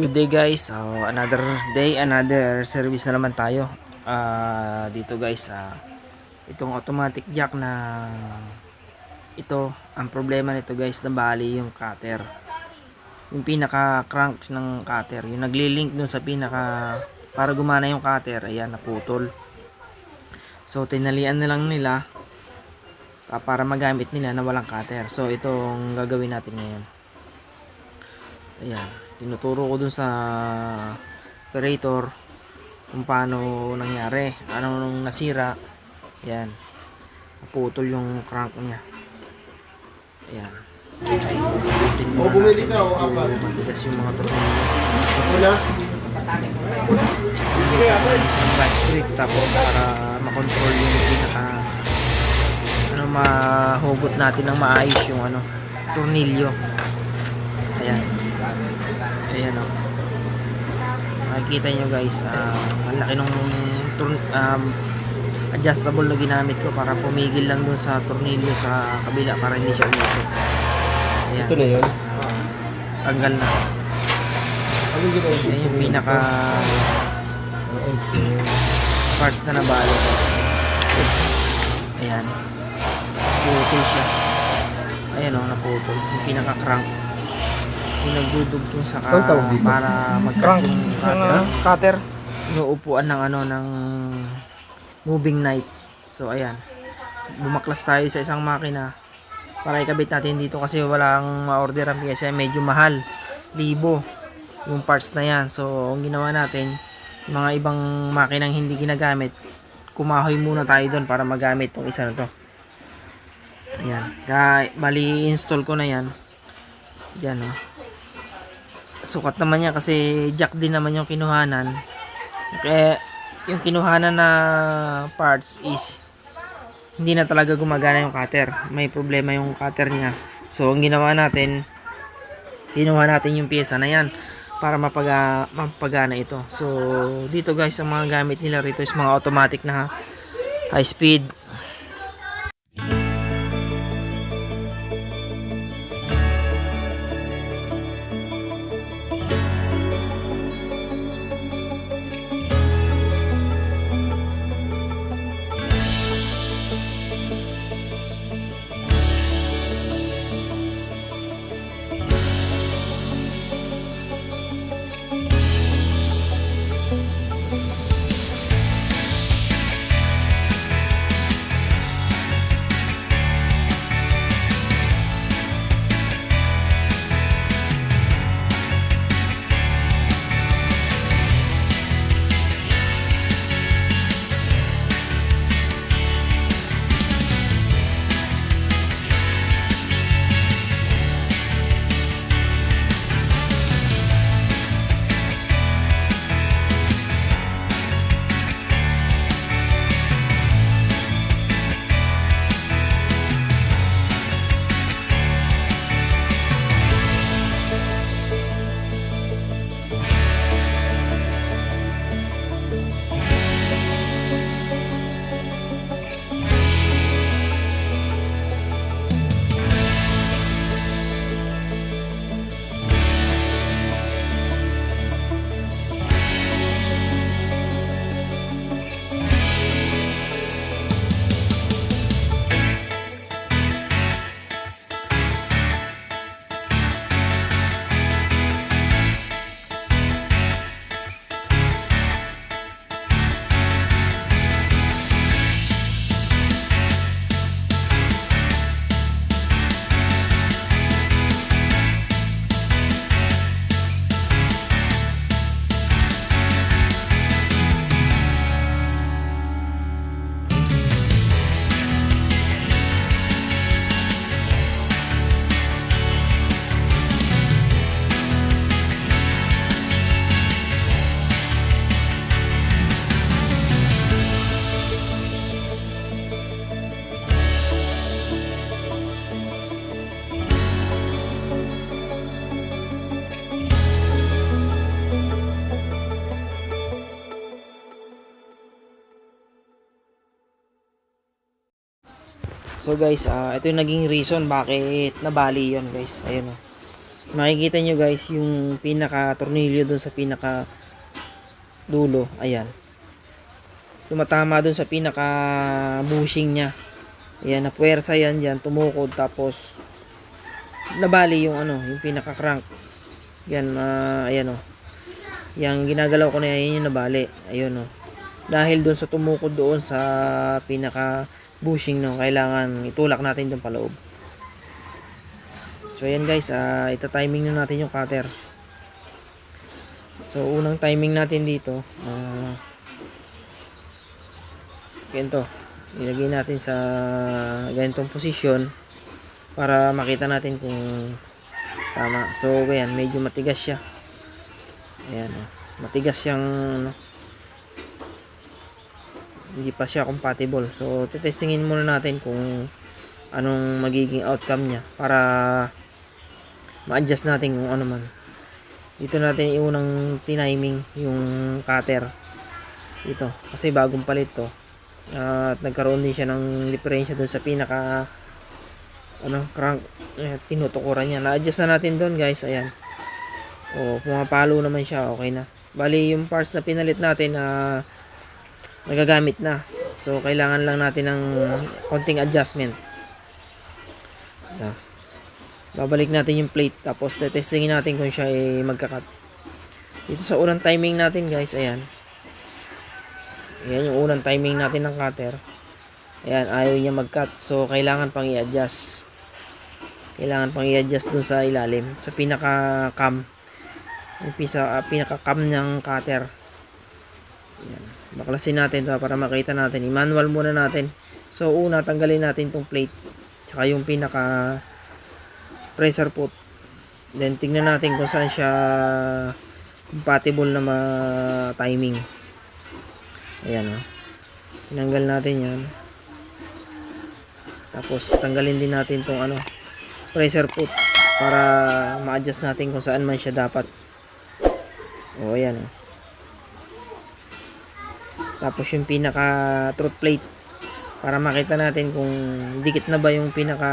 Good day guys. Another day, another service na naman tayo. Dito guys, itong automatic jack na ito, ang problema nito guys, nabali yung cutter. Yung pinaka crank ng cutter, yung nagli-link dun sa pinaka para gumana yung cutter, ayan, naputol. So tinalian na lang nila para magamit nila na walang cutter. So itong gagawin natin ngayon. Ayan, tinuturo ko dun sa operator kung paano nangyari, anong nasira. Ayan, naputol yung crank niya. Ayan, O bumili ka o apat. matigas yung mga tornilyo. Ako na. Ang batch grip, tapos para makontrol yung pinaka mahugot natin ng maayos yung tornilyo. Ayan, ayan o, makikita nyo guys, ang laki nung adjustable na ginamit ko para pumigil lang dun sa tornilyo sa kabila para hindi siya umisip. Ayan, Ito na yun. tanggal na. Anong ginawa? Ayan yung pinaka parts na nabalo guys. Ayan, naputol siya. Ayan o, naputol yung pinaka crank, yung nagdudugtong sa para mag-crank yung cutter, inuupuan ng ng moving knife. So ayan, bumaklas tayo sa isang makina para ikabit natin dito kasi walang ma-order ang pyesa, medyo mahal, 1,000 yung parts na yan. So ang ginawa natin, mga ibang makinang hindi ginagamit, kumahoy muna tayo doon para magamit tong isa na to. Ayan, bali install ko na yan dyan o. Sukat naman niya kasi jack din naman yung kinuhanan. Kaya yung kinuhanan na parts is hindi na talaga gumagana yung cutter. May problema yung cutter niya. So ang ginawa natin, kinuha natin yung pyesa na yan para mapagana ito. So dito guys, ang mga gamit nila rito is mga automatic na high speed. So guys, ito yung naging reason bakit nabali yon guys. Ayun o. makikita nyo guys yung pinaka tornilyo dun sa pinaka dulo, ayan, tumatama dun sa pinaka bushing nya. Ayan, napuwersa yan dyan, tumukod, tapos nabali yung ano, yung pinaka crank. Yan, ayan o, yung ginagalaw ko na yan, yung nabali, ayun o, dahil dun sa tumukod doon sa pinaka bushing, no, kailangan itulak natin dun paloob. So ayan guys, ita-timing na natin yung cutter. So unang timing natin dito, ganito, ilagay natin sa ganitong posisyon para makita natin kung tama. So ayan, medyo matigas siya. Ayan, matigas siyang ano, hindi pa siya compatible. So tetestingin muna natin kung anong magiging outcome niya para ma-adjust natin kung ano man. Dito natin iunang tiniming yung cutter dito kasi bagong palit to, at nagkaroon din siya ng diferensya dun sa pinaka ano, crank. Tinutukuran niya, na-adjust na natin doon guys. Ayan, pumapalo naman siya, okay na. Bali yung parts na pinalit natin nagagamit na, so kailangan lang natin ng konting adjustment. So, babalik natin yung plate, tapos testingin natin kung siya ay magkakat. Dito sa unang timing natin guys, ayan, yung unang timing natin ng cutter. Ayan, ayaw niya magkat, so kailangan pang i-adjust. Kailangan pang i-adjust dun sa ilalim, sa pinaka cam, yung pinaka cam ng cutter. Ayan, baklasin natin to para makita natin. I-manual muna natin. So una, tanggalin natin tong plate tsaka yung pinaka pressure foot, then tingnan natin kung saan siya compatible na timing. Ayan o, tinanggal natin yan, tapos tanggalin din natin tong ano, pressure foot para ma-adjust natin kung saan man siya dapat. O ayan o, tapos yung pinaka throat plate para makita natin kung dikit na ba yung pinaka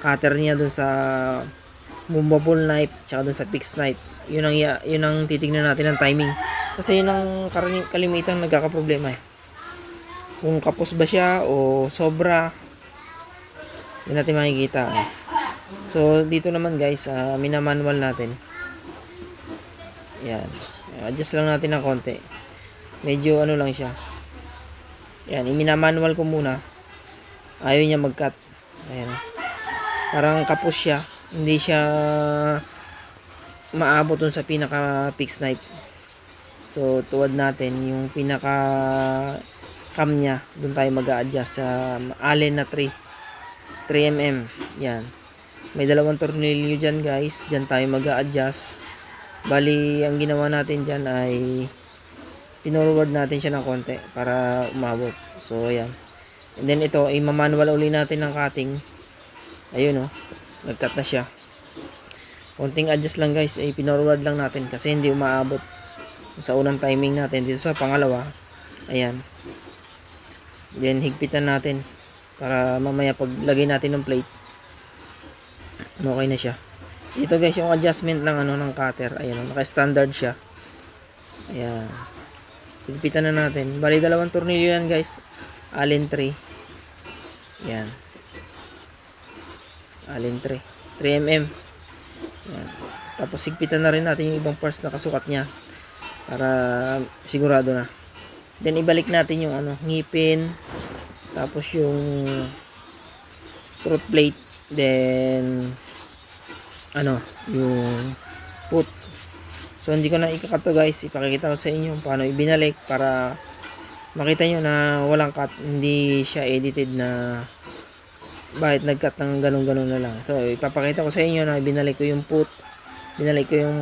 cutter niya dun sa movable knife tsaka dun sa fixed knife. Yun ang titignan natin ng timing, kasi yun ang kalimitang nagkakaproblema kung kapos ba siya o sobra, yun natin makikita So dito naman guys, minamanual natin. Yan, adjust lang natin ng konti, medyo ano lang siya. Yan, iminamanual ko muna, ayaw niya mag-cut. Ayan, parang kapos siya, hindi siya maabot dun sa pinaka fixed knife. So tuwad natin yung pinaka cam nya, dun tayo mag-a-adjust sa Allen na 3mm. Yan, may dalawang tornilyo dyan guys, dyan tayo mag-a-adjust. Bali ang ginawa natin dyan ay pinorward natin siya ng konti para umabot. So ayan, and then ito ay mamanual uli natin ng cutting. Ayun o, nagcut na siya. Konting adjust lang guys, ay pinorward lang natin kasi hindi umaabot sa unang timing natin. Dito sa pangalawa, ayan, then higpitan natin para mamaya paglagay natin ng plate okay na siya. Dito guys yung adjustment ng ano, ng cutter. Ayan, naka standard siya. Ayan, higpitan na natin. Bali dalawang tornilyo yan guys, Allen 3. Yan, Allen 3mm. Yan, tapos higpitan na rin natin yung ibang parts na kasukat nya para sigurado na. Then ibalik natin yung ano, ngipin, tapos yung throat plate, then ano, yung foot. So hindi ko na ikakat to guys, ipakikita ko sa inyo paano ibinalik para makita nyo na walang cut, hindi siya edited na bakit nag-cut ng ganun-ganun na lang. So ipapakita ko sa inyo na binalik ko yung foot, binalik ko yung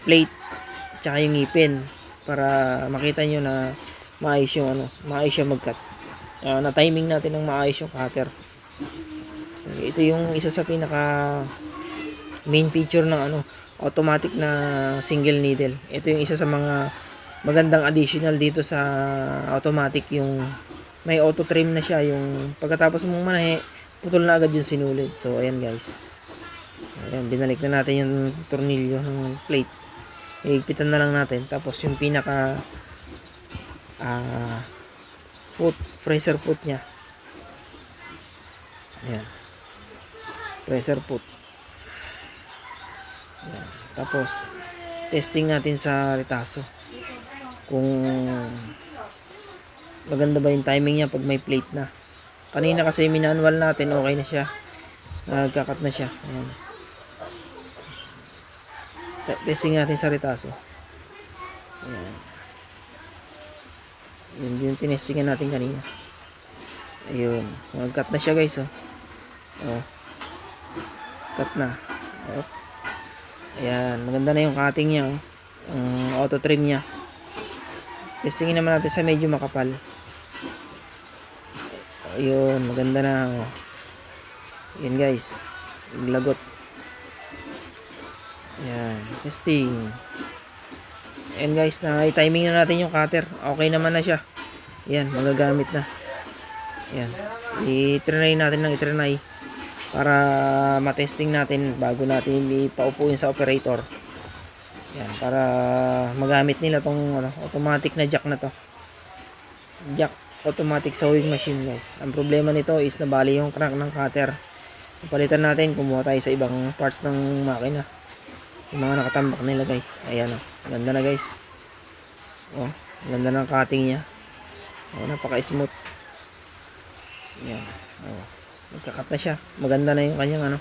plate tsaka yung ngipin para makita nyo na maayos yung ano, maayos yung mag-cut. Na timing natin ng maayos yung cutter. So ito yung isa sa pinaka main feature ng ano, automatic na single needle. Ito yung isa sa mga magandang additional dito sa automatic, yung may auto trim na siya, yung pagkatapos mong manahe putol na agad yung sinulid. So ayan guys, Ayan, binalik na natin yung tornilyo ng plate. Iigpitan na lang natin. Tapos yung pinaka pressure foot nya. Ayan. Pressure foot. Ayan. Tapos testing natin sa retaso kung maganda ba yung timing niya pag may plate na. Kanina kasi minanual natin, okay na siya, nagkakat na siya. Ayan. Testing natin sa retaso. Ayan. Yun yung tinestingan natin kanina. Ayun, nagkat na siya guys, oh. Cut na. Ayan, maganda na yung cutting niya, oh. Auto trim niya. Testingin naman natin sa medyo makapal. Ayun, maganda na, oh. Yun guys, lagot. Ayan, testing. Ayan guys, na-timing na natin yung cutter. Okay naman na siya. Ayan, magagamit na. Ayan, i-trinay natin ng i-trinay para matesting natin bago natin ipaupuin sa operator. Ayan, para magamit nila tong automatic na jack na to. Jack automatic sewing machine guys. Ang problema nito is nabali yung crank ng cutter. Palitan natin, kumuha tayo sa ibang parts ng makina. Yung mga nakatambak nila guys. Ayan, oh. Ganda na guys. Oh, ganda ng cutting niya. Oh, napaka-smooth. Ayan. Oh, nagka-cut na siya. Maganda na yung kanyang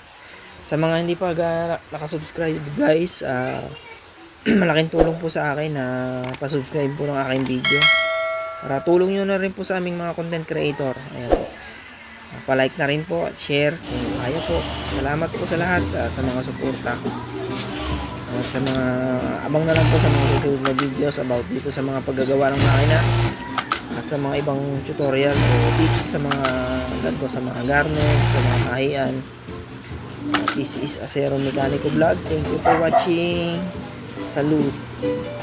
Sa mga hindi pa nakasubscribe guys, malaking tulong po sa akin na pasubscribe po ng aking video. Para tulong nyo na rin po sa aming mga content creator. Ayan po. Pa-like na rin po at share kung kaya po. Salamat po sa lahat, sa mga suporta. At sa mga abang na lang po sa mga susunod na videos about dito sa mga paggagawa ng makina at sa mga ibang tutorial o tips sa mga ganito, sa mga garment, sa mga kahian. This is Acero Mecanico Vlog. Thank you for watching. Salute.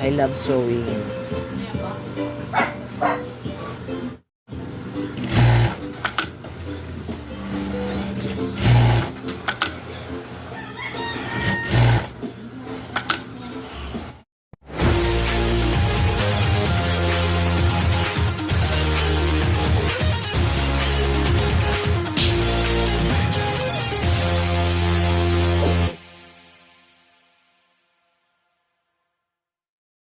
I love sewing.